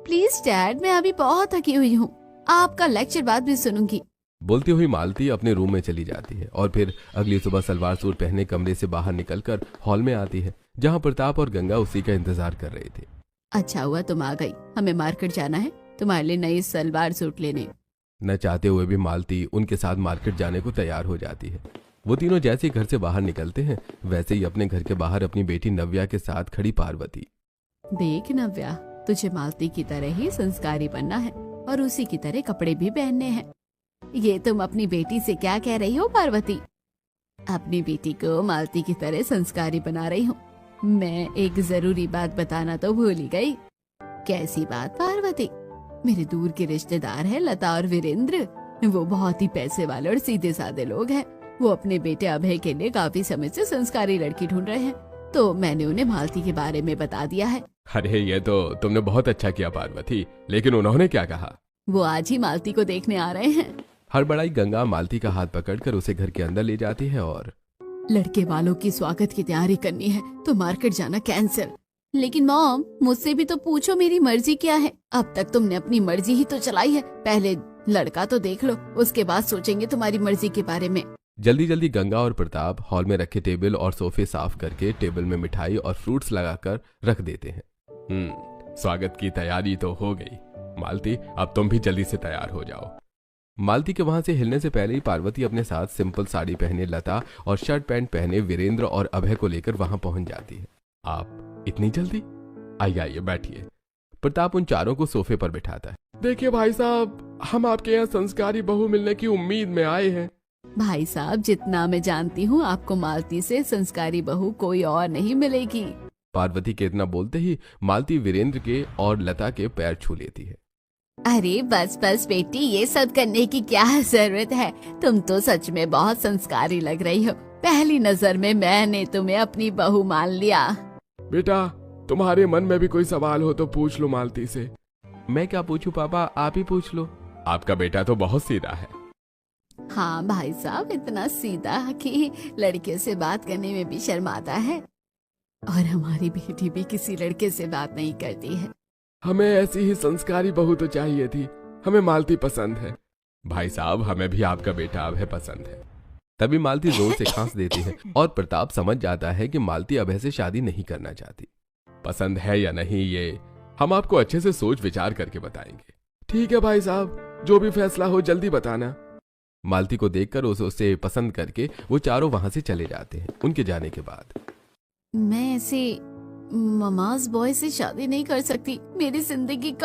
Please dad, मैं अभी बहुत थकी हुई हूँ, आपका लेक्चर बाद भी सुनूंगी। बोलती हुई मालती अपने रूम में चली जाती है और फिर अगली सुबह सलवार सूट पहने कमरे से बाहर निकलकर हॉल में आती है, जहाँ प्रताप और गंगा उसी का इंतजार कर रहे थे। अच्छा हुआ तुम आ गई, हमें मार्केट जाना है तुम्हारे लिए नई सलवार सूट लेने। न चाहते हुए भी मालती उनके साथ मार्केट जाने को तैयार हो जाती है। वो तीनों जैसे ही घर से बाहर निकलते हैं वैसे ही अपने घर के बाहर अपनी बेटी नव्या के साथ खड़ी पार्वती। देख नव्या, तुझे मालती की तरह ही संस्कारी बनना है और उसी की तरह कपड़े भी पहनने हैं। ये तुम अपनी बेटी से क्या कह रही हो पार्वती? अपनी बेटी को मालती की तरह संस्कारी बना रही हूँ। मैं एक जरूरी बात बताना तो भूल ही गई। कैसी बात पार्वती? मेरे दूर के रिश्तेदार हैं लता और वीरेंद्र। वो बहुत ही पैसे वाले और सीधे साधे लोग हैं। वो अपने बेटे अभय के लिए काफी समय से संस्कारी लड़की ढूंढ रहे हैं, तो मैंने उन्हें मालती के बारे में बता दिया है। अरे ये तो तुमने बहुत अच्छा किया पार्वती, लेकिन उन्होंने क्या कहा? वो आज ही मालती को देखने आ रहे हैं। हड़बड़ाई गंगा मालती का हाथ पकड़कर उसे घर के अंदर ले जाती है और लड़के वालों की स्वागत की तैयारी करनी है तो मार्केट जाना कैंसिल। लेकिन मॉम, मुझसे भी तो पूछो मेरी मर्जी क्या है। अब तक तुमने अपनी मर्जी ही तो चलाई है। पहले लड़का तो देख लो, उसके बाद सोचेंगे तुम्हारी मर्जी के बारे में। जल्दी जल्दी गंगा और प्रताप हॉल में रखे टेबल और सोफे साफ करके टेबल में मिठाई और फ्रूट्स लगाकर रख देते हैं। स्वागत की तैयारी तो हो गई। मालती, अब तुम भी जल्दी से तैयार हो जाओ। मालती के वहां से हिलने से पहले ही पार्वती अपने साथ सिंपल साड़ी पहने लता और शर्ट पैंट पहने वीरेंद्र और अभय को लेकर वहां पहुंच जाती है। आप इतनी जल्दी? आइए आइए बैठिए। प्रताप उन चारों को सोफे पर बिठाता है। देखिए भाई साहब, हम आपके यहाँ संस्कारी बहू मिलने की उम्मीद में आए हैं। भाई साहब, जितना मैं जानती हूँ आपको मालती से संस्कारी बहू कोई और नहीं मिलेगी। पार्वती के इतना बोलते ही मालती वीरेंद्र के और लता के पैर छू लेती है। अरे बस बस बेटी, ये सब करने की क्या जरूरत है? तुम तो सच में बहुत संस्कारी लग रही हो। पहली नजर में मैंने तुम्हें अपनी बहू मान लिया। बेटा, तुम्हारे मन में भी कोई सवाल हो तो पूछ लो मालती से। मैं क्या पूछूं पापा, आप ही पूछ लो। आपका बेटा तो बहुत सीधा है। हाँ भाई साहब, इतना सीधा कि लड़के से बात करने में भी शर्माता है। और हमारी बेटी भी किसी लड़के से बात नहीं करती है। हमें ऐसी ही संस्कारी बहू तो चाहिए थी। हमें मालती पसंद है। भाई साहब, हमें भी आपका बेटा अभय पसंद है। तभी मालती जोर से खांस देती है और प्रताप समझ जाता है कि मालती अभय से शादी नहीं करना चाहती। पसंद है या नहीं ये हम आपको अच्छे से सोच विचार करके बताएंगे। ठीक है भाई साहब, जो भी फैसला हो जल्दी बताना। मालती को देखकर उसे पसंद करके वो चारों वहां से चले जाते हैं। उनके जाने के बाद मैं ऐसे ममाज बॉय से शादी नहीं कर सकती। मेरी जिंदगी का